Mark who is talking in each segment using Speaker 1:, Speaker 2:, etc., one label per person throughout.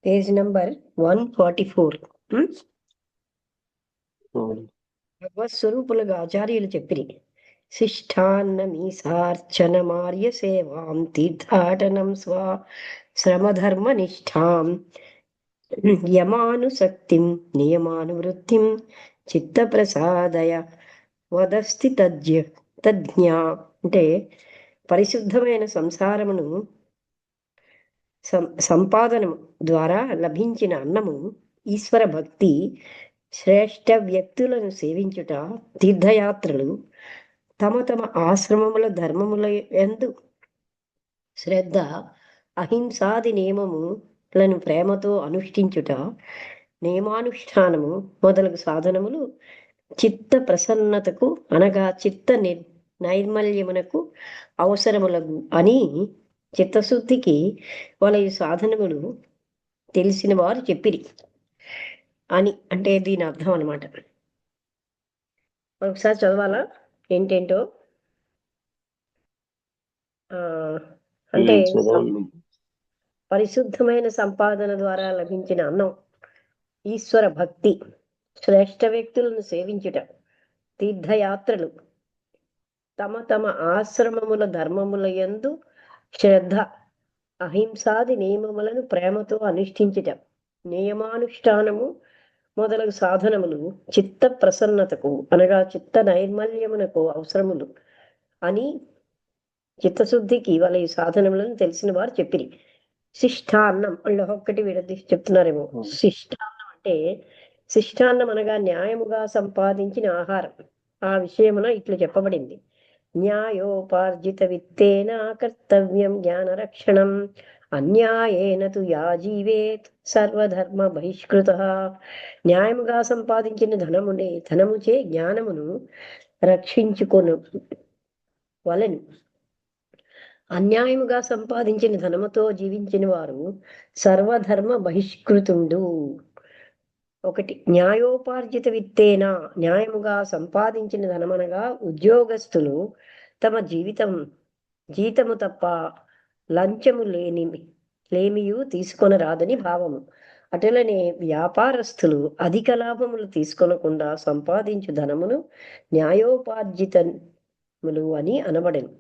Speaker 1: Page number 144. భగవత్ స్వరూపులుగా ఆచార్యులు చెప్పిరి. శిష్టాన్నమీసార్చనమార్య సేవాం తీర్థాటనం శ్రమధర్మ నిష్ఠాం యమానుసక్తిం నియమానువృత్తిం చిత్తప్రసాదయ వదస్తి తజ్ఞ. అంటే పరిశుద్ధమైన సంసారమును సంపాదనము ద్వారా లభించిన అన్నము ఈశ్వర భక్తి, శ్రేష్ఠ వ్యక్తులను సేవించుట, తీర్థయాత్రలు, తమ తమ ఆశ్రమముల ధర్మముల యందు శ్రద్ధ, అహింసాది నియమములను ప్రేమతో అనుష్ఠించుట, నియమానుష్ఠానము మొదలగు సాధనములు చిత్త ప్రసన్నతకు అనగా చిత్త నైర్మల్యమునకు అవసరములగు అని చిత్తశుద్ధికి వాళ్ళ ఈ సాధనములు తెలిసిన వారు చెప్పిరి అని. అంటే దీని అర్థం అనమాట. ఒకసారి చదవాలా ఏంటేంటో. అంటే పరిశుద్ధమైన సంపాదన ద్వారా లభించిన అన్నం, ఈశ్వర భక్తి, శ్రేష్ఠ వ్యక్తులను సేవించుట, తీర్థయాత్రలు, తమ తమ ఆశ్రమముల ధర్మముల యందు శ్రద్ధ, అహింసాది నియమములను ప్రేమతో అనుష్ఠించుట, నియమానుష్ఠానము మొదలగు సాధనములు చిత్త ప్రసన్నతకు అనగా చిత్త నైర్మల్యమునకు అవసరములు అని చిత్తశుద్ధికి వాళ్ళ ఈ సాధనములను తెలిసిన వారు చెప్పిరి. శిష్టాన్నం వాళ్ళు ఒక్కటి విడదీసి చెప్తున్నారేమో. శిష్టాన్నం అంటే, శిష్టాన్నం అనగా న్యాయముగా సంపాదించిన ఆహారం. ఆ విషయమున ఇట్లు చెప్పబడింది. న్యాయోపార్జిత విత్తేన కర్తవ్యం జ్ఞానరక్షణం అన్యాయేన తు యా జీవేత్ సర్వధర్మ బహిష్కృత. న్యాయముగా సంపాదించిన ధనముచే జ్ఞానమును రక్షించుకొను వలెను. అన్యాయముగా సంపాదించిన ధనముతో జీవించిన వారు సర్వధర్మ బహిష్కృతుండు. ఒకటి, న్యాయోపార్జిత విత్తేనా, న్యాయముగా సంపాదించిన ధనమనగా ఉద్యోగస్తులు తమ జీతము తప్ప లంచము లేమియు తీసుకొనరాదని భావము. అటులనే వ్యాపారస్తులు అధిక లాభములు తీసుకొనకుండా సంపాదించు ధనమును న్యాయోపార్జితములు అని అనబడెను.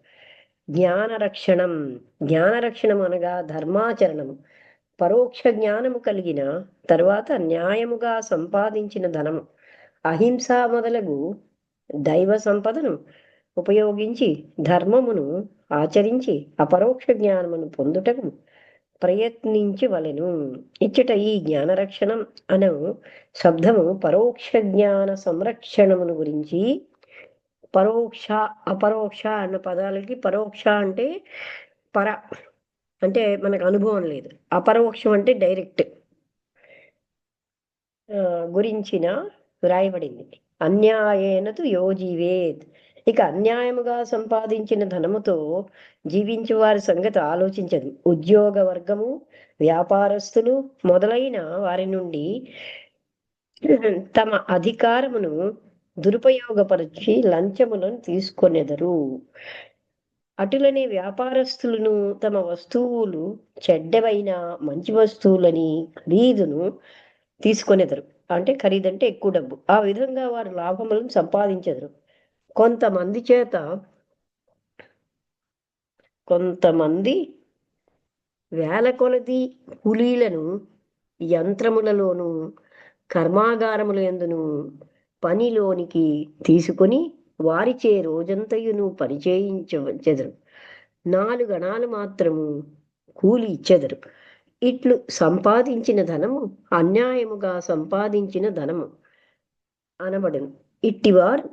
Speaker 1: జ్ఞానరక్షణం, జ్ఞానరక్షణం అనగా ధర్మాచరణము. పరోక్ష జ్ఞానము కలిగిన తర్వాత న్యాయముగా సంపాదించిన ధనము, అహింస మొదలగు దైవ సంపదను ఉపయోగించి ధర్మమును ఆచరించి అపరోక్ష జ్ఞానమును పొందుటకు ప్రయత్నించవలెను. ఇచ్చట ఈ జ్ఞానరక్షణం అను శబ్దము పరోక్ష జ్ఞాన సంరక్షణమును గురించి. పరోక్ష అపరోక్ష అన్న పదాలకి పరోక్ష అంటే పర అంటే మనకు అనుభవం లేదు, అపరోక్షం అంటే డైరెక్ట్ గురించిన వ్రాయబడింది. అన్యాయేనతు యోజీవేత్. ఇక అన్యాయముగా సంపాదించిన ధనముతో జీవించే వారి సంగతి ఆలోచించదు. ఉద్యోగ వర్గము, వ్యాపారస్తులు మొదలైన వారి నుండి తమ అధికారమును దురుపయోగపరిచి లంచములను తీసుకొనెదరు. అటులనే వ్యాపారస్తులను తమ వస్తువులు చెడ్డవైన మంచి వస్తువులని ఖరీదును తీసుకొనెదరు. అంటే ఖరీదంటే ఎక్కువ డబ్బు. ఆ విధంగా వారు లాభములను సంపాదించెదరు. కొంతమంది వేల కొలది కూలీలను యంత్రములలోను కర్మాగారముల యందును పనిలోనికి తీసుకొని వారిచే రోజంతయును పరిచయించవచ్చెదరు. 4 గణాలు మాత్రము కూలి ఇచ్చెదరు. ఇట్లు సంపాదించిన ధనము అన్యాయముగా సంపాదించిన ధనము అనబడును. ఇట్టివారు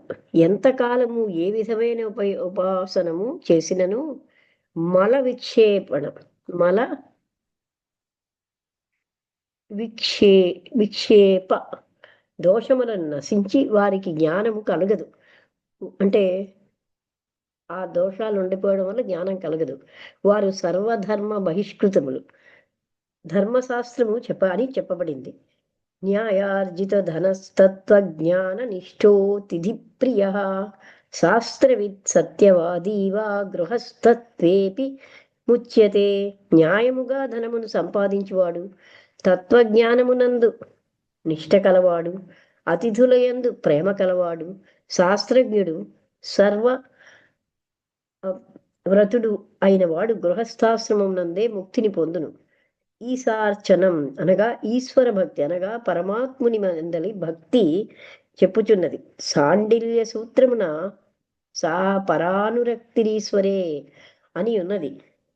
Speaker 1: ఎంతకాలము ఏ విధమైన ఉపాసనము చేసినను మల విక్షేప దోషములను నశించి వారికి జ్ఞానము కలగదు. అంటే ఆ దోషాలు ఉండిపోవడం వల్ల జ్ఞానం కలగదు. వారు సర్వధర్మ బహిష్కృతములు. ధర్మశాస్త్రము అని చెప్పబడింది. న్యాయార్జిత ధనస్తత్వజ్ఞాన నిష్ఠో తిథి ప్రియ శాస్త్రవిత్ సత్యవాదీ వా గృహస్థత్వేపి ముచ్యతే. న్యాయముగా ధనమును సంపాదించువాడు, తత్వజ్ఞానమునందు నిష్ట కలవాడు, అతిథులయందు ప్రేమ కలవాడు, శాస్త్రజ్ఞుడు, సర్వ వ్రతుడు అయిన వాడు గృహస్థాశ్రమం నందే ముక్తిని పొందును. ఈశార్చనం అనగా ఈశ్వర భక్తి అనగా పరమాత్ముని మందలి భక్తి చెప్పుచున్నది. సాండిల్య సూత్రమున సా పరానురక్తిరీశ్వరే అని ఉన్నది.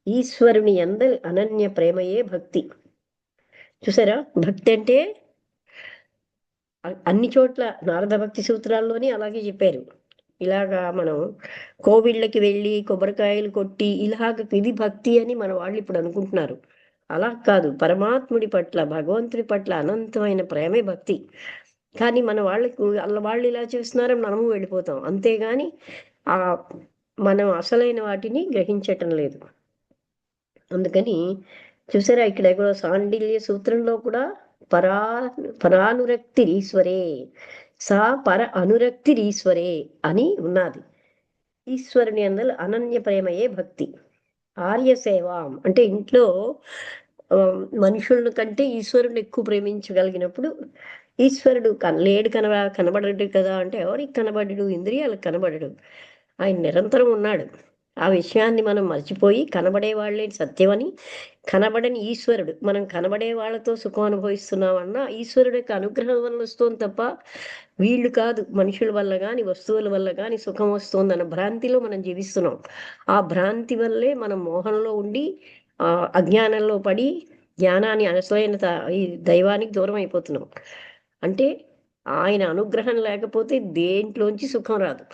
Speaker 1: ఈశ్వరుని అందలి అనన్య ప్రేమయే భక్తి. చూసారా, భక్తి అంటే అన్ని చోట్ల నారద భక్తి సూత్రాల్లోని అలాగే చెప్పారు. ఇలాగా మనం కోవిళ్ళకి వెళ్ళి కొబ్బరికాయలు కొట్టి ఇలాగ ఇది భక్తి అని మన వాళ్ళు ఇప్పుడు అనుకుంటున్నారు. అలా కాదు. పరమాత్ముడి పట్ల, భగవంతుడి పట్ల అనంతమైన ప్రేమే భక్తి. కానీ మన వాళ్ళకు వాళ్ళు ఇలా చేస్తున్నారని మనము వెళ్ళిపోతాం. అంతేగాని ఆ మనం అసలైన వాటిని గ్రహించటం లేదు. అందుకని చూసారా, ఇక్కడ ఎక్కడో సాండిల్య సూత్రంలో కూడా పరానురక్తిరీశ్వరే, సా పర అనురక్తిరీశ్వరే అని ఉన్నది. ఈశ్వరుని అందరూ అనన్య ప్రేమయే భక్తి. ఆర్య సేవ అంటే ఇంట్లో మనుషులను కంటే ఈశ్వరుని ఎక్కువ ప్రేమించగలిగినప్పుడు, ఈశ్వరుడు లేడు కనబడడు కదా అంటే ఎవరికి కనబడడు? ఇంద్రియాలకు కనబడడు. ఆయన నిరంతరం ఉన్నాడు. ఆ విషయాన్ని మనం మర్చిపోయి కనబడే వాళ్ళే సత్యమని, కనబడని ఈశ్వరుడు, మనం కనబడే వాళ్ళతో సుఖం అనుభవిస్తున్నామన్నా ఈశ్వరుడు యొక్క అనుగ్రహం వల్ల వస్తుంది తప్ప వీళ్ళు కాదు. మనుషుల వల్ల కానీ వస్తువుల వల్ల కానీ సుఖం వస్తుందన్న భ్రాంతిలో మనం జీవిస్తున్నాం. ఆ భ్రాంతి వల్లే మనం మోహంలో ఉండి అజ్ఞానంలో పడి జ్ఞానాన్ని అసలైన ఈ దైవానికి దూరం అయిపోతున్నాం. అంటే ఆయన అనుగ్రహం లేకపోతే దేంట్లోంచి సుఖం రాదు.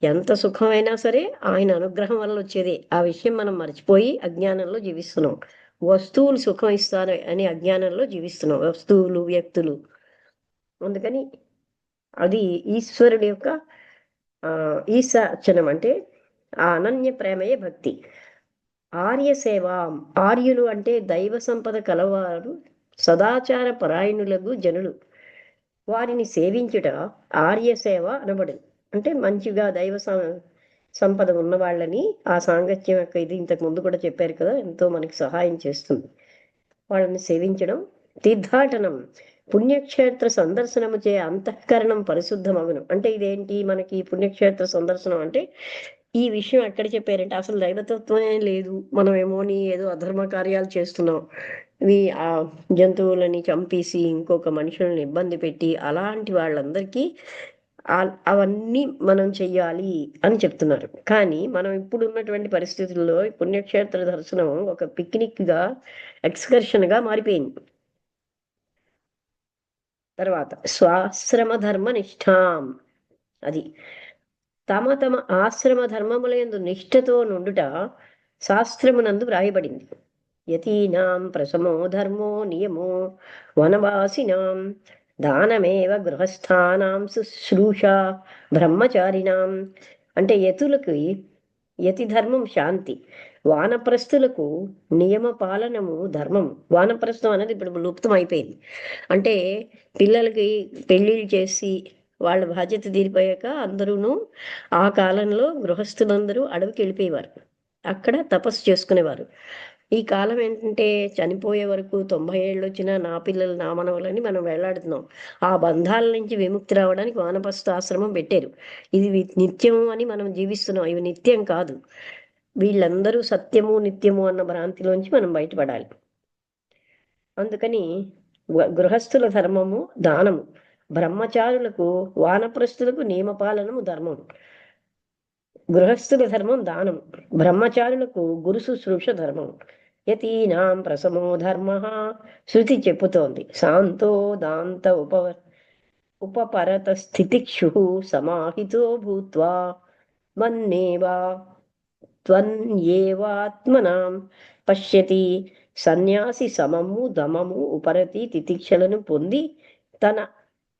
Speaker 1: ఎంత సుఖమైనా సరే ఆయన అనుగ్రహం వల్ల వచ్చేదే. ఆ విషయం మనం మర్చిపోయి అజ్ఞానంలో జీవిస్తున్నాం. వస్తువులు సుఖం ఇస్తారు అని అజ్ఞానంలో జీవిస్తున్నాం, వస్తువులు, వ్యక్తులు. అందుకని అది ఈశ్వరుడి యొక్క ఈశార్చనం అంటే ఆ అనన్య ప్రేమయే భక్తి. ఆర్య సేవ, ఆర్యులు అంటే దైవ సంపద కలవారు, సదాచార పరాయణులకు జనులు. వారిని సేవించుట ఆర్య సేవ అనబడదు. అంటే మంచిగా దైవ సంపద ఉన్న వాళ్ళని, ఆ సాంగత్యం యొక్క ఇది ఇంతకు ముందు కూడా చెప్పారు కదా, ఎంతో మనకి సహాయం చేస్తుంది. వాళ్ళని సేవించడం. తీర్థాటనం, పుణ్యక్షేత్ర సందర్శనము చే అంతఃకరణం పరిశుద్ధమగును. అంటే ఇదేంటి, మనకి పుణ్యక్షేత్ర సందర్శనం అంటే ఈ విషయం ఎక్కడ చెప్పారంటే అసలు దైవతత్వమే లేదు, మనమేమోని ఏదో అధర్మ కార్యాలు చేస్తున్నాం, ఇవి ఆ జంతువులని చంపేసి ఇంకొక మనుషులను ఇబ్బంది పెట్టి అలాంటి వాళ్ళందరికీ అవన్నీ మనం చెయ్యాలి అని చెప్తున్నారు. కానీ మనం ఇప్పుడు ఉన్నటువంటి పరిస్థితుల్లో పుణ్యక్షేత్ర దర్శనం ఒక పిక్నిక్గా, ఎక్స్కర్షన్గా మారిపోయింది. తర్వాత స్వాశ్రమ ధర్మ నిష్ఠాం, అది తమ తమ ఆశ్రమ ధర్మములందు నిష్ఠతో నుండుట శాస్త్రమునందు వ్రాయబడింది. యతీనాం ప్రసమో ధర్మో నియమో వనవాసినాం దానమేవ గృహస్థానాం శుశ్రూష బ్రహ్మచారిణాం. అంటే యతి ధర్మం శాంతి, వానప్రస్థులకు నియమ పాలనము ధర్మం. వానప్రస్థం అనేది ఇప్పుడు లుప్తం అయిపోయింది. అంటే పిల్లలకి పెళ్ళిళ్ళు చేసి వాళ్ళ బాధ్యత తీరిపోయాక అందరూను ఆ కాలంలో గృహస్థులందరూ అడవికి వెళ్ళిపోయేవారు, అక్కడ తపస్సు చేసుకునేవారు. ఈ కాలం ఏంటంటే చనిపోయే వరకు 90 ఏళ్ళు వచ్చినా నా పిల్లలు నా మనవలని మనం వేలాడుతున్నాం. ఆ బంధాల నుంచి విముక్తి రావడానికి వానప్రస్థ ఆశ్రమం పెట్టారు. ఇది నిత్యము అని మనం జీవిస్తున్నాం. ఇవి నిత్యం కాదు. వీళ్ళందరూ సత్యము నిత్యము అన్న భ్రాంతిలోంచి మనం బయటపడాలి. అందుకని గృహస్థుల ధర్మము దానము, బ్రహ్మచారులకు వానప్రస్థులకు నియమపాలనము ధర్మము. గృహస్థుల ధర్మం దానము, బ్రహ్మచారులకు గురు శుశ్రూష ధర్మము. యతీనాం ప్రసమో ధర్మ, శృతి చెప్పుతోంది. శాంతో దాంత ఉపపరత స్థితిక్షు సమాహితో భూత్వా మన్నేవా త్వన్యేవాత్మనాం పశ్యతి. సన్యాసి సమము దమము ఉపరతి తితిక్షలను పొంది తన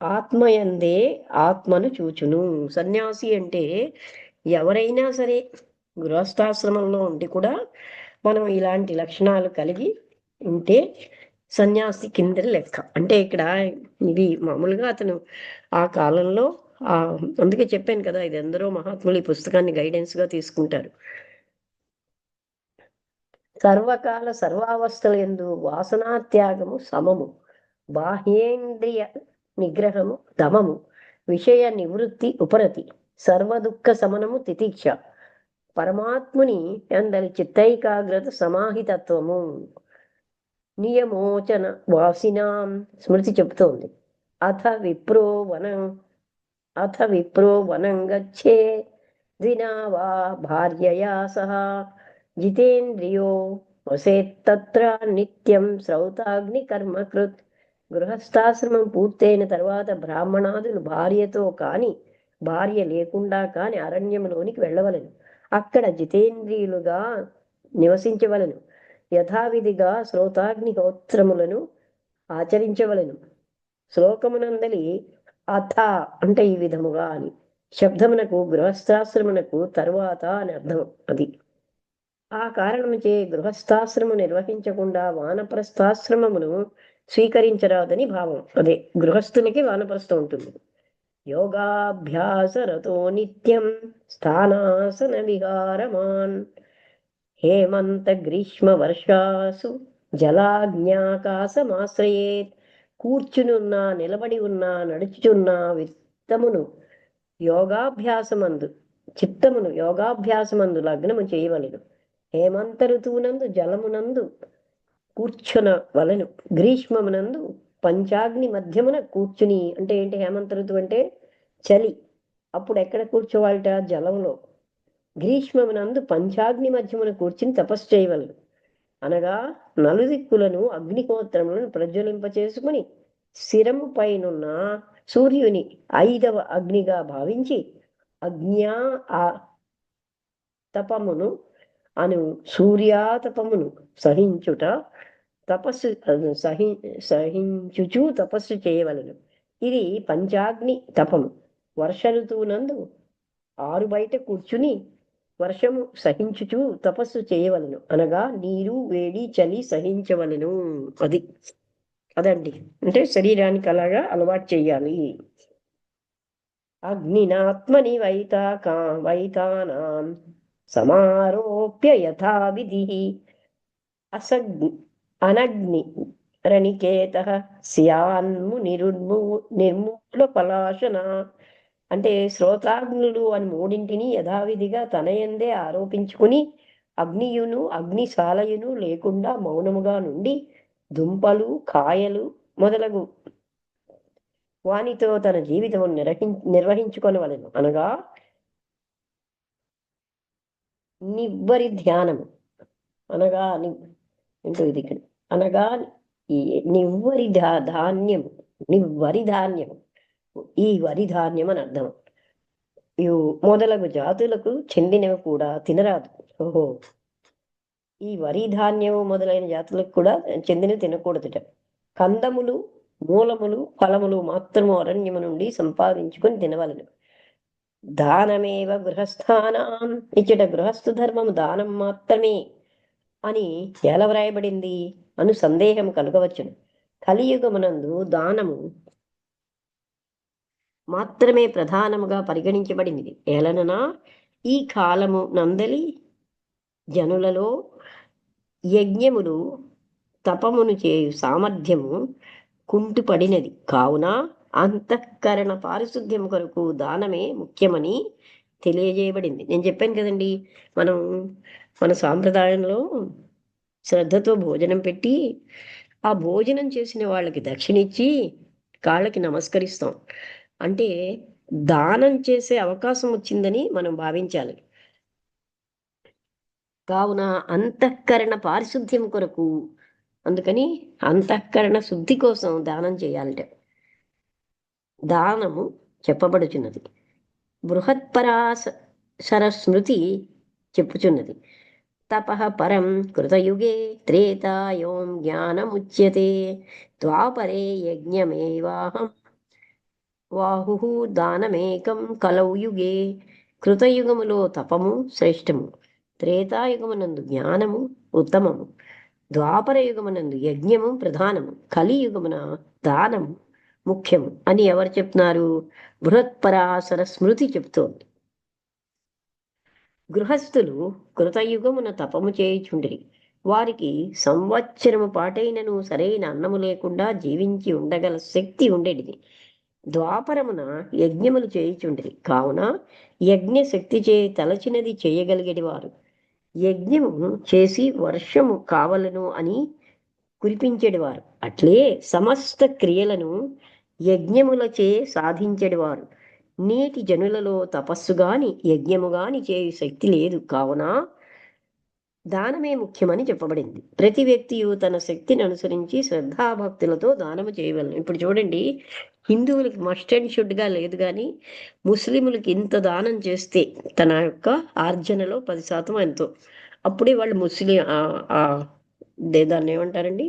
Speaker 1: ఆత్మయందే ఆత్మను చూచును. సన్యాసి అంటే ఎవరైనా సరే గృహస్థాశ్రమంలో ఉండి కూడా మనం ఇలాంటి లక్షణాలు కలిగి ఉంటే సన్యాసి కింద లెక్క. అంటే ఇక్కడ ఇది మామూలుగా అతను ఆ కాలంలో అందుకే చెప్పాను కదా, ఇది ఎందరో మహాత్ములు ఈ పుస్తకాన్ని గైడెన్స్గా తీసుకుంటారు. సర్వకాల సర్వావస్థల యందు వాసనాత్యాగము సమము, బాహ్యేంద్రియ నిగ్రహము దమము, విషయ నివృత్తి ఉపరతి, సర్వదుఃఖ సమనము తితిక్ష, పరమాత్ముని అందరి చిత్తైకాగ్రత సమాహితత్వము, నియమోచన వాసినాం స్మృతి చెబుతోంది. అథ విప్రో వనం గచ్చే ద్వినా వా భార్యయా సహ జితేంద్రియో వసేత్తత్ర నిత్యం శ్రౌతాగ్ని కర్మకృత్. గృహస్థాశ్రమం పూర్తయిన తర్వాత బ్రాహ్మణాదులు భార్యతో కాని భార్య లేకుండా కాని అరణ్యంలోనికి వెళ్ళవలను. అక్కడ జితేంద్రియులుగా నివసించవలను. యథావిధిగా శ్రోతాగ్నిహోత్రములను ఆచరించవలను. శ్లోకమునందలి అథ అంటే ఈ విధముగా అని శబ్దమునకు గృహస్థాశ్రమునకు తరువాత అని అర్థం. అది ఆ కారణముచే గృహస్థాశ్రము నిర్వహించకుండా వానప్రస్థాశ్రమమును స్వీకరించరాదని భావం. అదే గృహస్థునికి వానప్రస్థం ఉంటుంది. యోగాభ్యాసరతో నిత్యం స్థానాసన విహారమాన్ హేమంత గ్రీష్మ వర్షాసు జలాజ్ఞాకాశమాశ్రయేత్. కూర్చునున్నా నిలబడి ఉన్నా నడుచుచున్నా విత్తమును యోగాభ్యాసమందు చిత్తమును యోగాభ్యాసమందు లగ్నము చేయవలెను. హేమంత ఋతువునందు జలమునందు కూర్చున వలను. గ్రీష్మమునందు పంచాగ్ని మధ్యమున కూర్చుని, అంటే ఏంటి హేమంత ఋతువు అంటే చలి, అప్పుడు ఎక్కడ కూర్చోవాలట? జలంలో. గ్రీష్మమునందు పంచాగ్ని మధ్యమున కూర్చుని తపస్సు చేయవలను. అనగా నలుదిక్కులను అగ్నిహోత్రములను ప్రజ్వలింపచేసుకుని శిరము పైనున్న సూర్యుని 5వ అగ్నిగా భావించి అజ్ఞా తపమును అను సూర్యాతపమును సహించుట తపస్సు సహించుచు తపస్సు చేయవలను. ఇది పంచాగ్ని తపము. వర్ష ఋతువునందు ఆరు బయట కూర్చుని వర్షము సహించుచు తపస్సు చేయవలను. అనగా నీరు వేడి చలి సహించవలను. అదండి. అంటే శరీరానికి అలాగా అలవాటు చెయ్యాలి. అగ్నినాత్మని వైతానాం సమారోప్య యథావిధి అనగ్ని రణికేత స్యాన్ము నిర్మూల పలాశన. అంటే శ్రోతాగ్నులు అని మూడింటిని యథావిధిగా తనయందే ఆరోపించుకుని అగ్నియును అగ్నిశాలయును లేకుండా మౌనముగా నుండి దుంపలు కాయలు మొదలగు వానితో తన జీవితము నిర్వహించుకొనవలెను. అనగా నివ్వరి ధ్యానము అనగా ఏంటో ఇది ఇక్కడ అనగా నివ్వరి ధాన్యము, నివ్వరి ధాన్యము, ఈ వరి ధాన్యం అని అర్థం. మొదలగు జాతులకు చెందినవి కూడా తినరాదు. ఓహో, ఈ వరి ధాన్యము మొదలైన జాతులకు కూడా చెందినవి తినకూడదుట. కందములు మూలములు ఫలములు మాత్రము అరణ్యము నుండి సంపాదించుకొని తినవలను. దానమేవ గృహస్థానం. ఇచ్చట గృహస్థు ధర్మము దానం మాత్రమే అని ఎలా వ్రాయబడింది అను సందేహం కలగవచ్చును. కలియుగమునందు దానము మాత్రమే ప్రధానముగా పరిగణించబడింది. ఏలననా ఈ కాలము నందలి జనులలో యజ్ఞములు తపమును చేయు సామర్థ్యము కుంటుపడినది. కావున అంతఃకరణ పారిశుద్ధ్యం కొరకు దానమే ముఖ్యమని తెలియజేయబడింది. నేను చెప్పాను కదండి, మన సాంప్రదాయంలో శ్రద్ధతో భోజనం పెట్టి ఆ భోజనం చేసిన వాళ్ళకి దక్షిణిచ్చి కాళ్ళకి నమస్కరిస్తాం. అంటే దానం చేసే అవకాశం వచ్చిందని మనం భావించాలి. కావున అంతఃకరణ పారిశుద్ధ్యం కొరకు, అందుకని అంతఃకరణ శుద్ధి కోసం దానం చేయాలట. దానము చెప్పబడుచున్నది. బృహత్పరాశర స్మృతి చెప్పుచున్నది. తపః పరం కృతయుగే త్రేతాయోం జ్ఞానముచ్యతే ద్వాపరే యజ్ఞమేవాహం వాహు దానమేకం కలౌ యుగే. కృతయుగములో తపము శ్రేష్టము, త్రేతాయుగమునందు జ్ఞానము ఉత్తమము, ద్వాపర యుగమునందు యజ్ఞము ప్రధానము, కలియుగమున దానము ముఖ్యము అని ఎవరు చెప్తున్నారు? బృహత్పరాశర స్మృతి చెప్తోంది. గృహస్థులు కృతయుగమున తపము చేయుచుండిరి. వారికి సంవత్సరము పాటైనను సరైన అన్నము లేకుండా జీవించి ఉండగల శక్తి ఉండేటిది. ద్వాపరమున యజ్ఞములు చేయుచుండిరి కావున యజ్ఞ శక్తి చే తలచినది చేయగలిగేటి వారు యజ్ఞము చేసి వర్షము కావలను అని కురిపించేటివారు. అట్లే సమస్త క్రియలను యజ్ఞములచే సాధించేటివారు. నేటి జనులలో తపస్సు గాని యజ్ఞము గాని చేయు శక్తి లేదు కావున దానమే ముఖ్యమని చెప్పబడింది. ప్రతి వ్యక్తియు తన శక్తిని అనుసరించి శ్రద్ధాభక్తులతో దానము చేయవలను. ఇప్పుడు చూడండి, హిందువులకి మస్ట్ అండ్ షుడ్గా లేదు, కానీ ముస్లింలకి ఇంత దానం చేస్తే తన యొక్క ఆర్జనలో 10% ఎంతో, అప్పుడే వాళ్ళు ముస్లిం దాన్ని ఏమంటారండి,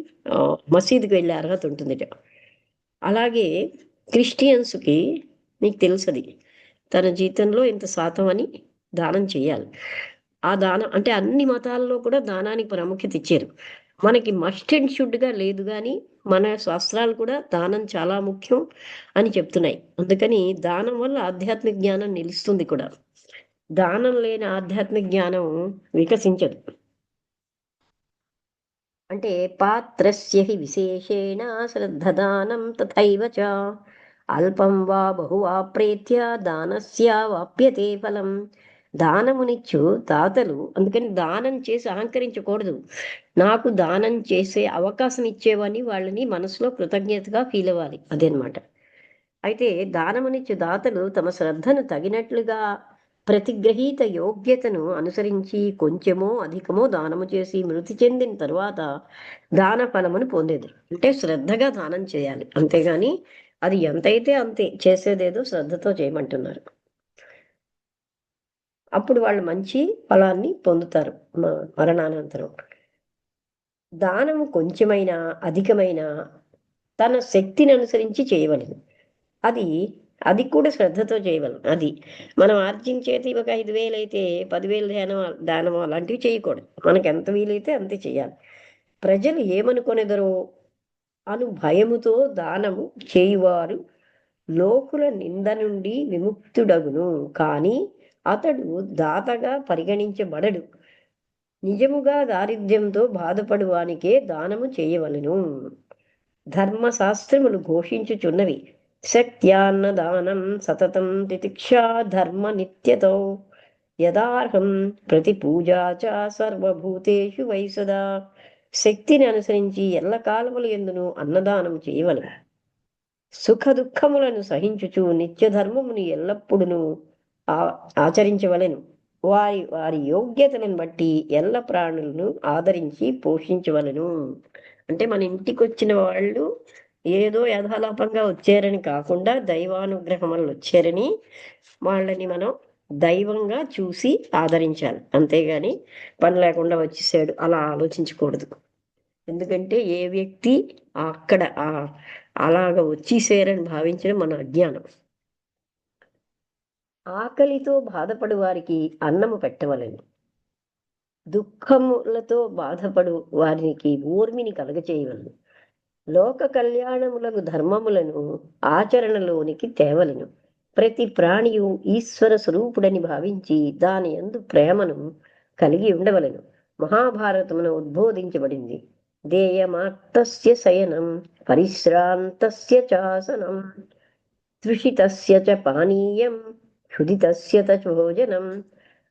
Speaker 1: మసీదుకి వెళ్ళే అర్హత ఉంటుంది. అలాగే క్రిస్టియన్స్కి మీకు తెలుసది, తన జీతంలో ఇంత శాతం అని దానం చేయాలి. ఆ దానం అంటే అన్ని మతాల్లో కూడా దానానికి ప్రాముఖ్యత ఇచ్చారు. మనకి మస్ట్ అండ్ షుడ్గా లేదు, కానీ మన శాస్త్రాలు కూడా దానం చాలా ముఖ్యం అని చెప్తున్నాయి. అందుకని దానం వల్ల ఆధ్యాత్మిక జ్ఞానం నిలుస్తుంది కూడా. దానం లేని ఆధ్యాత్మిక జ్ఞానం వికసించదు. అంటే పాత్రస్య హి విశేషేణ శ్రద్ధదానం తథైవ చ అల్పం వా బహువా ప్రేత్య దానస్య వాప్యతే ఫలం. దానమునిచ్చు దాతలు, అందుకని దానం చేసి అహంకరించకూడదు. నాకు దానం చేసే అవకాశం ఇచ్చేవని వాళ్ళని మనసులో కృతజ్ఞతగా ఫీల్ అవ్వాలి, అదనమాట. అయితే దానమునిచ్చు దాతలు తమ శ్రద్ధను తగినట్లుగా ప్రతిగ్రహీత యోగ్యతను అనుసరించి కొంచెమో అధికమో దానము చేసి మృతి చెందిన తరువాత దాన ఫలమును పొందేది. అంటే శ్రద్ధగా దానం చేయాలి, అంతేగాని అది ఎంతైతే అంతే, చేసేదేదో శ్రద్ధతో చేయమంటున్నారు. అప్పుడు వాళ్ళు మంచి ఫలాన్ని పొందుతారు మరణానంతరం. దానము కొంచెమైనా అధికమైనా తన శక్తిని అనుసరించి చేయవలెను. అది అది కూడా శ్రద్ధతో చేయవలెను. అది మనం ఆర్జించేది ఒక 5,000 అయితే 10,000 దానం అలాంటివి చేయకూడదు. మనకు ఎంత వీలైతే అంతే చేయాలి. ప్రజలు ఏమనుకొనెదరో అను భయముతో దానము చేయువారు లోకుల నింద నుండి విముక్తుడగును, కానీ అతడు దాతగా పరిగణించబడడు. నిజముగా దారిద్ర్యంతో బాధపడువానికే దానము చేయవలెను. ధర్మశాస్త్రములు ఘోషించుచున్నవి, శక్త్యాన్నదానం సతతం తితిక్షా ధర్మ నిత్యతో యదార్హం ప్రతి పూజా చ సర్వభూతేషు వై సదా. శక్తిని అనుసరించి ఎల్లకాలముల యందును అన్నదానం చేయవలెను. సుఖ దుఃఖములను సహించుచు నిత్య ధర్మమును ఎల్లప్పుడూ ఆచరించవలెను. వారి వారి యోగ్యతలను బట్టి ఎల్ల ప్రాణులను ఆదరించి పోషించవలను. అంటే మన ఇంటికి వచ్చిన వాళ్ళు ఏదో యథాలాపంగా వచ్చారని కాకుండా దైవానుగ్రహం వల్ల వచ్చారని వాళ్ళని మనం దైవంగా చూసి ఆదరించాలి, అంతేగాని పని లేకుండా వచ్చేసాడు అలా ఆలోచించకూడదు. ఎందుకంటే ఏ వ్యక్తి అక్కడ అలాగ వచ్చేసారని భావించడం మన అజ్ఞానం. ఆకలితో బాధపడు వారికి అన్నము పెట్టవలెను. దుఃఖములతో బాధపడు వారికి ఊర్మిని కలగచేయవలను. లోక కళ్యాణములకు ధర్మములను ఆచరణలోనికి తేవలను. ప్రతి ప్రాణియు ఈశ్వర స్వరూపుడని భావించి దాని యందు ప్రేమను కలిగి ఉండవలను. మహాభారతమును ఉద్బోధించబడింది, దేయమాత్తస్య శయనం పరిశ్రాంతస్య చాసనం తృషితస్య చ పానీయం క్షుదితస్య చ భోజనం.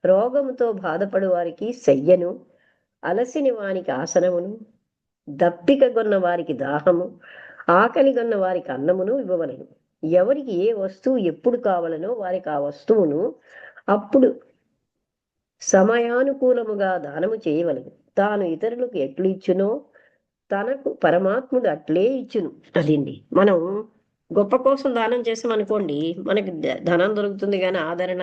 Speaker 1: రోగముతో బాధపడు వారికి శయ్యను, అలసిని వానికి ఆసనమును, దప్పికగొన్న వారికి దాహము, ఆకలిగొన్న వారికి అన్నమును ఇవ్వవలను. ఎవరికి ఏ వస్తువు ఎప్పుడు కావలనో వారికి ఆ వస్తువును అప్పుడు సమయానుకూలముగా దానము చేయవలను. తాను ఇతరులకు ఎట్లు ఇచ్చునో తనకు పరమాత్ముడు అట్లే ఇచ్చును. అదండి, మనం గొప్ప కోసం దానం చేసామనుకోండి, మనకి ధనం దొరుకుతుంది, కానీ ఆదరణ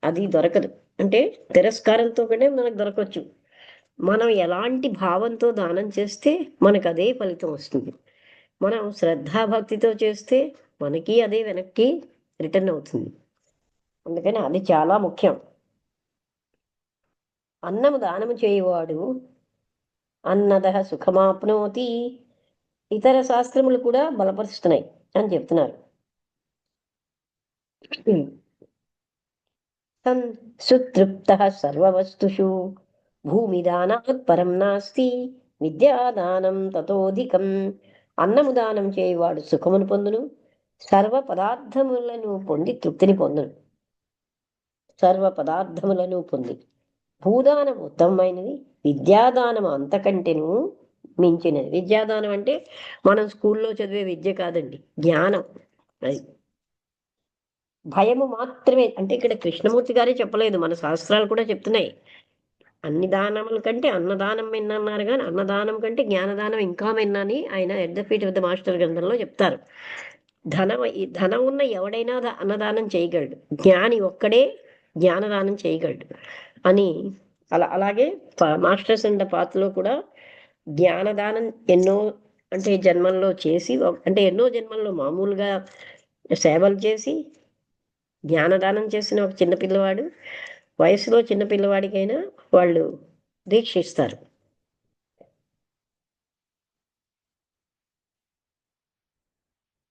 Speaker 1: అది దొరకదు. అంటే తిరస్కారంతో కూడా మనకు దొరకవచ్చు. మనం ఎలాంటి భావంతో దానం చేస్తే మనకు అదే ఫలితం వస్తుంది. మనం శ్రద్ధాభక్తితో చేస్తే మనకి అదే వెనక్కి రిటర్న్ అవుతుంది. అందుకని అది చాలా ముఖ్యం. అన్నము దానము చేయువాడు అన్నద సుఖమాప్నోతి. ఇతర శాస్త్రములు కూడా బలపరుస్తున్నాయి అని చెప్తున్నారు. సుతృప్త సర్వవస్తుషు భూమిదానాత్ పరం నాస్తి విద్యాదానం తతోధికం. అన్నము దానం చేయువాడు సుఖమును పొందును, సర్వ పదార్థములను పొంది తృప్తిని పొందును. సర్వ పదార్థములను పొంది. భూదానం ఉత్తమమైనది, విద్యాదానం అంతకంటేను మించినది. విద్యాదానం అంటే మనం స్కూల్లో చదివే విద్య కాదండి, జ్ఞానం. అది భయము మాత్రమే అంటే ఇక్కడ కృష్ణమూర్తి గారే చెప్పలేదు, మన శాస్త్రాలు కూడా చెప్తున్నాయి. అన్ని దానముల కంటే అన్నదానం మిన్న అన్నారు, కానీ అన్నదానం కంటే జ్ఞానదానం ఇంకా మిన్న అని ఆయన at the feet of the master గ్రంథంలో చెప్తారు. ధనం ఉన్న ఎవడైనా అన్నదానం చేయగలడు, జ్ఞాని ఒక్కడే జ్ఞానదానం చేయగలడు అని. అలాగే మాస్టర్స్ అండ్ పాత్రలో కూడా జ్ఞానదానం ఎన్నో అంటే జన్మల్లో చేసి, అంటే ఎన్నో జన్మల్లో మామూలుగా సేవలు చేసి జ్ఞానదానం చేసిన ఒక చిన్నపిల్లవాడు, వయసులో చిన్నపిల్లవాడికైనా వాళ్ళు దీక్షిస్తారు.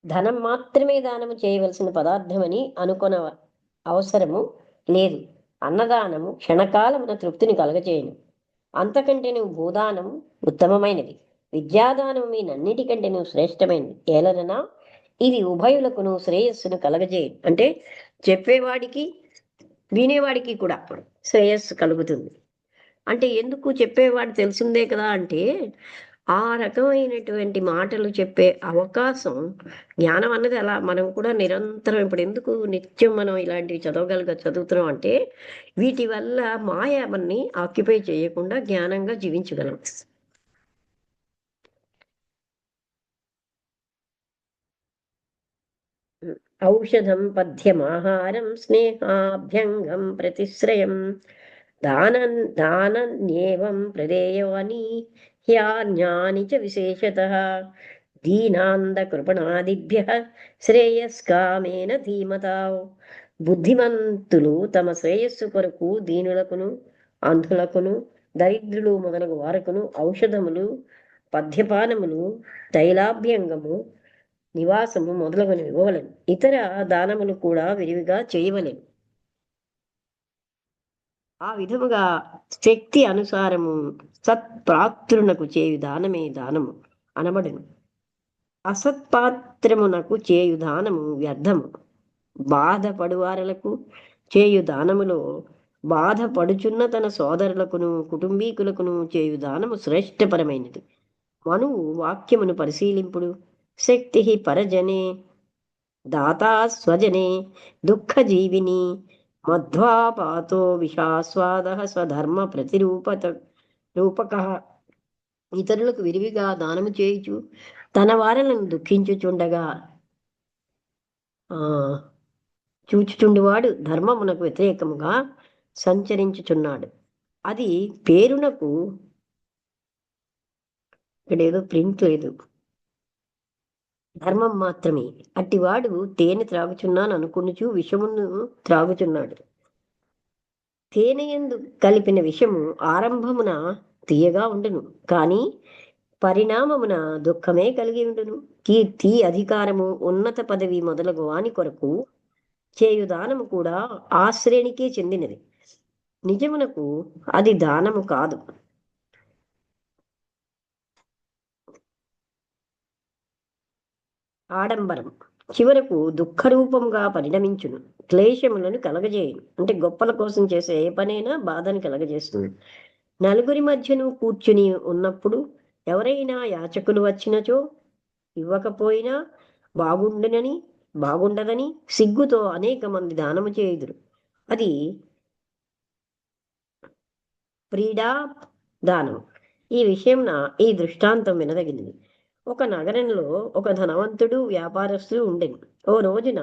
Speaker 1: ధనం మాత్రమే దానము చేయవలసిన పదార్థమని అనుకున్న అవసరము లేదు. అన్నదానము క్షణకాలమున తృప్తిని కలగచేయను, అంతకంటేను భూదానము ఉత్తమమైనది. విద్యాదానము మీనన్నిటికంటేను శ్రేష్టమైనది. ఏలననా ఇది ఉభయులకును శ్రేయస్సును కలగజేయను. అంటే చెప్పేవాడికి వినేవాడికి కూడా శ్రేయస్సు కలుగుతుంది. అంటే ఎందుకు చెప్పేవాడు తెలిసిందే కదా అంటే, ఆ రకమైనటువంటి మాటలు చెప్పే అవకాశం, జ్ఞానం అన్నది అలా మనం కూడా నిరంతరం ఇప్పుడు ఎందుకు నిత్యం మనం ఇలాంటివి చదువుతున్నాం అంటే, వీటి వల్ల మాయ మనని ఆక్యుపై చేయకుండా జ్ఞానంగా జీవించగలం. ఔషధం పథ్యమాహారం స్నేహాభ్యంగం ప్రతిశ్రయం దానన్యేవం ప్రదేయవని హ్యాన్యాని చ విశేషతః దీనాంధకృపణాదిభ్యః శ్రేయస్కామేన ధీమతా. బుద్ధిమంతులు తమ శ్రేయస్సు కొరకు దీనులకును, అంధులకును, దరిద్రులు మొదలగు వారకును ఔషధములు, పద్యపానములు, తైలాభ్యంగము, నివాసము మొదలగునవి ఇవ్వవలెను. ఇతర దానములు కూడా విరివిగా చేయవలెను. ఆ విధముగా శక్తి అనుసారము సత్పాత్రునకు చేయు దానమే దానము అనబడును. అసత్పాత్రమునకు చేయు దానము వ్యర్థము. బాధపడువారలకు చేయు దానములో బాధపడుచున్న తన సోదరులకును కుటుంబీకులకును చేయు దానము శ్రేష్టపరమైనది. మనువు వాక్యమును పరిశీలింపుడు. శక్తి పరజనే దాతా స్వజనే దుఃఖజీవిని మధ్వాపాతో విషాస్వాద స్వధర్మ రూపక. ఇతరులకు విరివిగా దానము చేయుచు తన వారలను దుఃఖించుచుండగా చూచుచుండువాడు ధర్మమునకు వ్యతిరేకముగా సంచరించుచున్నాడు. అది పేరునకు, ఇక్కడ ఏదో ప్రింట్ లేదు, ధర్మం మాత్రమే. అట్టివాడు తేనె త్రాగుచున్నాను అనుకునుచు విషమును త్రాగుచున్నాడు. తేనెయందు కలిపిన విషము ఆరంభమున తీయగా ఉండును, కానీ పరిణామమున దుఃఖమే కలిగి ఉండును. కీర్తి, అధికారము, ఉన్నత పదవి మొదలగు వాని కొరకు చేయు దానము కూడా ఆ శ్రేణికే చెందినది. నిజమునకు అది దానము కాదు, ఆడంబరం. చివరకు దుఃఖరూపంగా పరిణమించును, క్లేశములను కలగజేయును. అంటే గొప్పల కోసం చేసే ఏ పనైనా బాధను కలగజేస్తుంది. నలుగురి మధ్యను కూర్చుని ఉన్నప్పుడు ఎవరైనా యాచకులు వచ్చినచో ఇవ్వకపోయినా బాగుండదని సిగ్గుతో అనేక మంది దానము చేయుదురు. అది ప్రీడా దానం. ఈ విషయంన ఈ దృష్టాంతం వినదగినది. ఒక నగరంలో ఒక ధనవంతుడు వ్యాపారస్తుడు ఉండెను. ఓ రోజున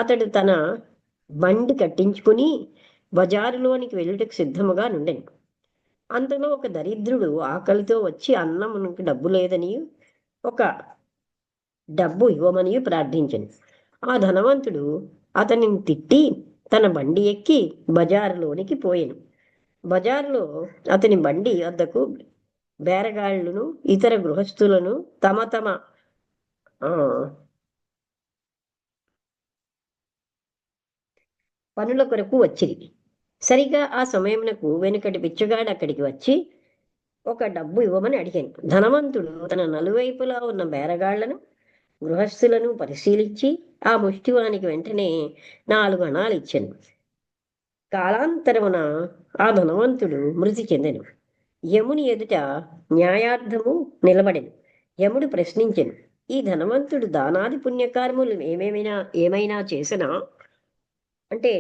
Speaker 1: అతడు తన బండి కట్టించుకుని బజారులోనికి వెళ్ళుటకు సిద్ధముగా నుండెను. అంతలో ఒక దరిద్రుడు ఆకలితో వచ్చి అన్నమునకు డబ్బు లేదని ఒక డబ్బు ఇవ్వమని ప్రార్థించను. ఆ ధనవంతుడు అతనిని తిట్టి తన బండి ఎక్కి బజారులోనికి పోయెను. బజారులో అతని బండి వద్దకు బేరగాళ్లను, ఇతర గృహస్థులను తమ తమ పనుల కొరకు వచ్చింది. సరిగా ఆ సమయమునకు వెనుకటి బిచ్చగాడు అక్కడికి వచ్చి ఒక డబ్బు ఇవ్వమని అడిగాను. ధనవంతుడు తన నలువైపులా ఉన్న బేరగాళ్లను, గృహస్థులను పరిశీలించి ఆ ముష్టివానికి వెంటనే 4 అణాలు ఇచ్చాను. కాలాంతరమున ఆ ధనవంతుడు మృతి చెందెను. యముని ఎదుట న్యాయార్థము నిలబడెను. యముడు ప్రశ్నించెను, ఈ ధనవంతుడు దానాది పుణ్యకార్యములు ఏమైనా చేసినా అంటే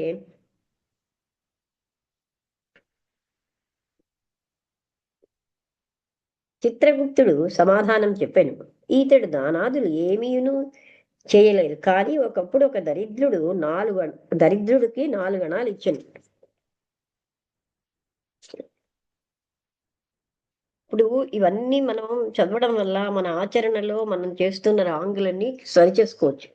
Speaker 1: చిత్రగుప్తుడు సమాధానం చెప్పాను, ఈతడు దానాదులు ఏమీను చేయలేదు, కానీ ఒకప్పుడు ఒక దరిద్రుడికి 4 అణాలు ఇచ్చాను. ఇప్పుడు ఇవన్నీ మనం చదవడం వల్ల మన ఆచరణలో మనం చేస్తున్న రాంగులన్నీ సరిచేసుకోవచ్చు.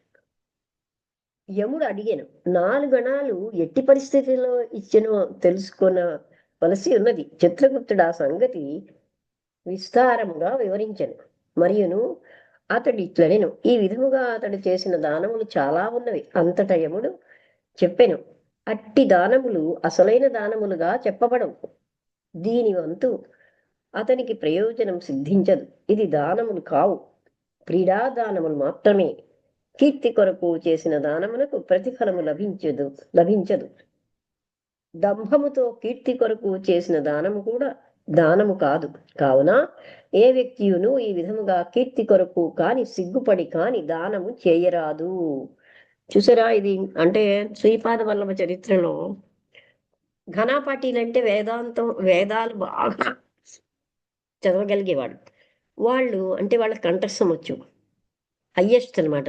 Speaker 1: యముడు అడిగాను, 4 అణాలు ఎట్టి పరిస్థితుల్లో ఇచ్చనో తెలుసుకొనవలసి ఉన్నది. చిత్రగుప్తుడు ఆ సంగతి విస్తారముగా వివరించాను. మరియును అతడు ఇట్లనెను, ఈ విధముగా అతడు చేసిన దానములు చాలా ఉన్నవి. అంతట యముడు చెప్పెను, అట్టి దానములు అసలైన దానములుగా చెప్పబడవు. దీని వంతు అతనికి ప్రయోజనం సిద్ధించదు. ఇది దానములు కావు, క్రీడాదానములు మాత్రమే. కీర్తి కొరకు చేసిన దానమునకు ప్రతిఫలము లభించదు. దంభముతో కీర్తి కొరకు చేసిన దానము కూడా దానము కాదు. కావున ఏ వ్యక్తియును ఈ విధముగా కీర్తి కొరకు కాని సిగ్గుపడి కాని దానము చేయరాదు. చూసారా, ఇది అంటే శ్రీపాద వల్లభ చరిత్రలో ఘనాపాటీలంటే వేదాలు బాగా చదవగలిగేవాడు. వాళ్ళు అంటే వాళ్ళ కంఠస్థం వచ్చు, హయ్యెస్ట్ అనమాట.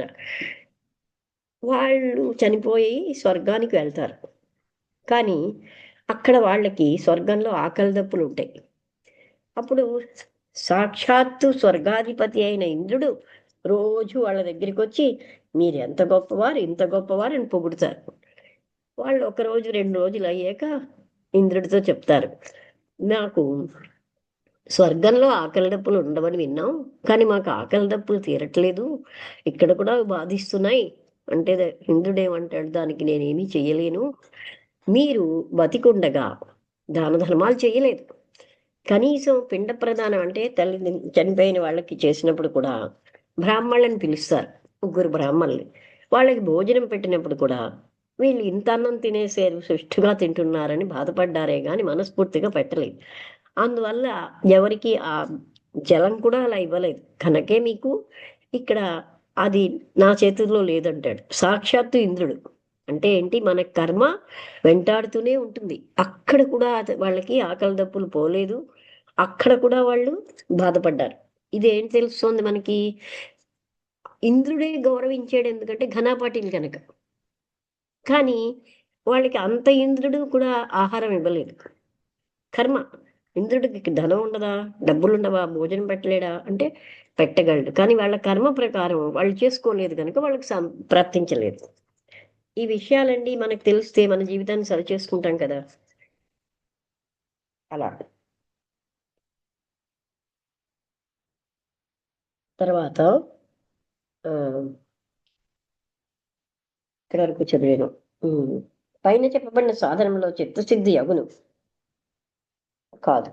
Speaker 1: వాళ్ళు చనిపోయి స్వర్గానికి వెళ్తారు, కానీ అక్కడ వాళ్ళకి స్వర్గంలో ఆకలి దప్పులు ఉంటాయి. అప్పుడు సాక్షాత్తు స్వర్గాధిపతి అయిన ఇంద్రుడు రోజు వాళ్ళ దగ్గరికి వచ్చి, మీరు ఎంత గొప్పవారు, ఇంత గొప్పవారు అని పొగుడుతారు. వాళ్ళు 1 రోజు 2 రోజులు అయ్యాక ఇంద్రుడితో చెప్తారు, నాకు స్వర్గంలో ఆకలి దప్పులు ఉండవని విన్నాం, కానీ మాకు ఆకలి దప్పులు తీరట్లేదు, ఇక్కడ కూడా బాధిస్తున్నాయి అంటే ఇంద్రుడేమంటాడు, దానికి నేనేమీ చెయ్యలేను. మీరు బతికుండగా దాన ధర్మాలు చేయలేదు, కనీసం పిండ ప్రదానం అంటే తల్లి చనిపోయిన వాళ్ళకి చేసినప్పుడు కూడా బ్రాహ్మణులను పిలుస్తారు, 3 బ్రాహ్మణుల్ని. వాళ్ళకి భోజనం పెట్టినప్పుడు కూడా వీళ్ళు ఇంత అన్నం తినేసారు, సుష్టుగా తింటున్నారని బాధపడ్డారే గాని మనస్ఫూర్తిగా పెట్టలేదు. అందువల్ల ఎవరికి ఆ జలం కూడా అలా ఇవ్వలేదు. కనుకే మీకు ఇక్కడ అది నా చేతుల్లో లేదంటాడు సాక్షాత్తు ఇంద్రుడు. అంటే ఏంటి, మన కర్మ వెంటాడుతూనే ఉంటుంది. అక్కడ కూడా వాళ్ళకి ఆకలి దప్పులు పోలేదు, అక్కడ కూడా వాళ్ళు బాధపడ్డారు. ఇదేం తెలుస్తోంది మనకి, ఇంద్రుడే గౌరవించాడు, ఎందుకంటే ఘనాపాటిలు కనుక. కానీ వాళ్ళకి అంత ఇంద్రుడు కూడా ఆహారం ఇవ్వలేదు. కర్మ. ఇంద్రుడికి ధనం ఉండదా, డబ్బులుండవా, భోజనం పెట్టలేడా అంటే పెట్టగలడు, కానీ వాళ్ళ కర్మ ప్రకారం వాళ్ళు చేసుకోలేదు కనుక వాళ్ళకి ప్రాప్తించలేదు. ఈ విషయాలండి మనకు తెలిస్తే మన జీవితాన్ని సరి చేసుకుంటాం కదా. అలా తర్వాత ఇక్కడ వరకు చదివాను. పైన చెప్పబడిన సాధనంలో చిత్తశుద్ధి అగును కాదు.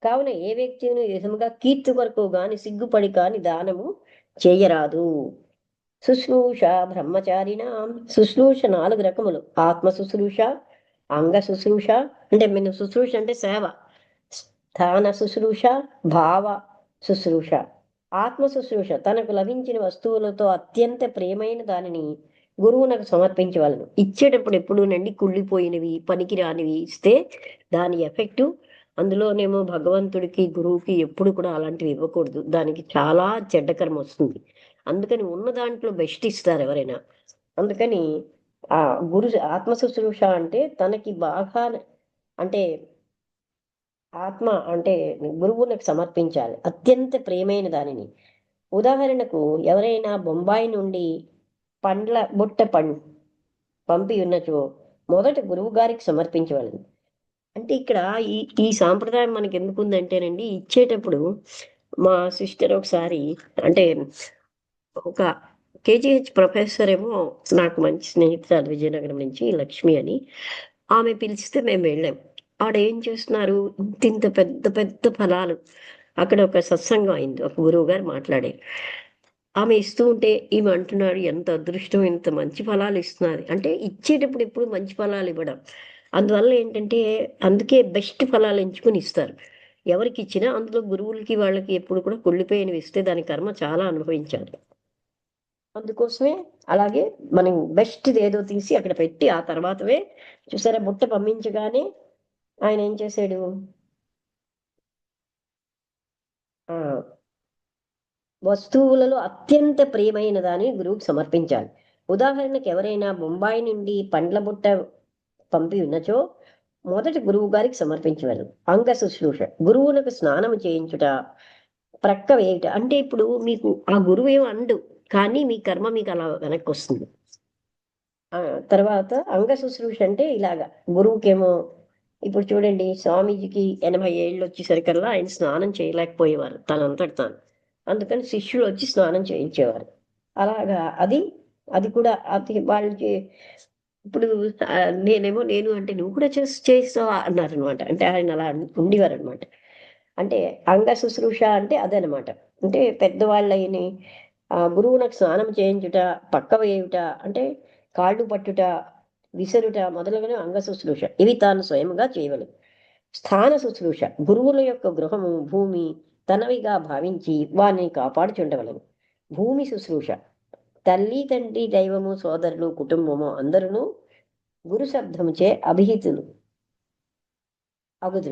Speaker 1: కావున ఏ వ్యక్తిని విధముగా కీర్తి కొరకు గాని సిగ్గుపడి కాని దానము చేయరాదు. శుశ్రూష బ్రహ్మచారిణ శుశ్రూష 4 రకములు. ఆత్మ శుశ్రూష, అంగ శుశ్రూష అంటే శుశ్రూష అంటే సేవ, స్థాన శుశ్రూష, భావ శుశ్రూష. ఆత్మ శుశ్రూష తనకు లభించిన వస్తువులతో అత్యంత ప్రియమైన దానిని గురువునకు సమర్పించవలను. ఇచ్చేటప్పుడు ఎప్పుడూనండి కుళ్ళిపోయినవి, పనికిరానివి ఇస్తే దాని ఎఫెక్టు అందులోనేమో భగవంతుడికి గురువుకి ఎప్పుడు కూడా అలాంటివి ఇవ్వకూడదు, దానికి చాలా చెడ్డకరం వస్తుంది. అందుకని ఉన్న దాంట్లో బెస్ట్ ఇస్తారు ఎవరైనా. అందుకని ఆ ఆత్మ శుశ్రూష అంటే తనకి బాగా అంటే ఆత్మ అంటే గురువులకు సమర్పించాలి అత్యంత ప్రియమైన దానిని. ఉదాహరణకు ఎవరైనా బొంబాయి నుండి పండ్ల బుట్ట పంపి ఉన్నచో మొదట గురువు గారికి సమర్పించవలను. అంటే ఇక్కడ ఈ సాంప్రదాయం మనకి ఎందుకు ఉందంటేనండి, ఇచ్చేటప్పుడు మా సిస్టర్ ఒకసారి అంటే ఒక కేజీహెచ్ ప్రొఫెసర్ ఏమో నాకు మంచి స్నేహితురాలు విజయనగరం నుంచి లక్ష్మి అని. ఆమె పిలిస్తే మేము వెళ్ళాం. ఆడేం చేస్తున్నారు, ఇంతింత పెద్ద పెద్ద ఫలాలు. అక్కడ ఒక సత్సంగం అయింది. ఒక గురువుగారు మాట్లాడారు. ఆమె ఇస్తూ ఉంటే ఈమె అంటున్నారు, "ఎంత అదృష్టం, ఇంత మంచి ఫలాలు ఇస్తున్నారు." అంటే ఇచ్చేటప్పుడు ఎప్పుడు మంచి ఫలాలు ఇవ్వడం. అందువల్ల ఏంటంటే, అందుకే బెస్ట్ ఫలాలు ఎంచుకొని ఇస్తారు. ఎవరికిచ్చినా అందులో గురువులకి, వాళ్ళకి ఎప్పుడు కూడా కుళ్ళిపోయినవి ఇస్తే దాని కర్మ చాలా అనుభవించాలి. అందుకోసమే అలాగే మనం బెస్ట్‌దేదో తీసి అక్కడ పెట్టి, ఆ తర్వాతవే చూసారా బుట్ట పంపించగానే ఆయనేం చేశాడు, ఆ! వస్తువులలో అత్యంత ప్రియమైన దాన్ని గురువుకి సమర్పించాలి. ఉదాహరణకు ఎవరైనా బొంబాయి నుండి పండ్ల బుట్ట పంపి ఉన్నచో, మొదట గురువు గారికి సమర్పించవలెను. అంగ శుశ్రూష. గురువునకు స్నానము చేయించుట, ప్రక్క వేయుట. అంటే ఇప్పుడు మీకు ఆ గురువేం అనడు. కానీ మీ కర్మ మీకలా వెనక్కొస్తుంది. ఆ! తర్వాత అంగ శుశ్రూష అంటే ఇలాగ గురువుకేమో ఇప్పుడు చూడండి స్వామీజీకి 80 ఏళ్ళొచ్చేసరికల్లా ఆయన స్నానం చేయలేకపోయేవారు తనంతట తాను. అందుకని శిష్యులొచ్చి స్నానం చేయించేవారు. అలాగా అది, అది కూడా అది వాళ్ళకి ఇప్పుడు నేనేమో నేను అంటే, "నువ్వు కూడా చేస్తావా?" అన్నారనమాట. అంటే ఆయన అలా ఉండేవారనమాట. అంటే అంగ శుశ్రూష అంటే అదనమాట. అంటే పెద్దవాళ్ళని గురువునకు స్నానం చేయించుట, పక్క వేయుట అంటే కాళ్ళు పట్టుట, విసరుట మొదలగున అంగ శుశ్రూష. ఇవి తాను స్వయముగా చేయవలెను. స్థాన శుశ్రూష. గురువుల యొక్క గృహము, భూమి తనవిగా భావించి వారిని కాపాడుచుండవలెను. భూమి శుశ్రూష. తల్లి, తండ్రి, దైవము, సోదరులు, కుటుంబము అందరును గురు శబ్దముచే అభిహితులు అగుదురు.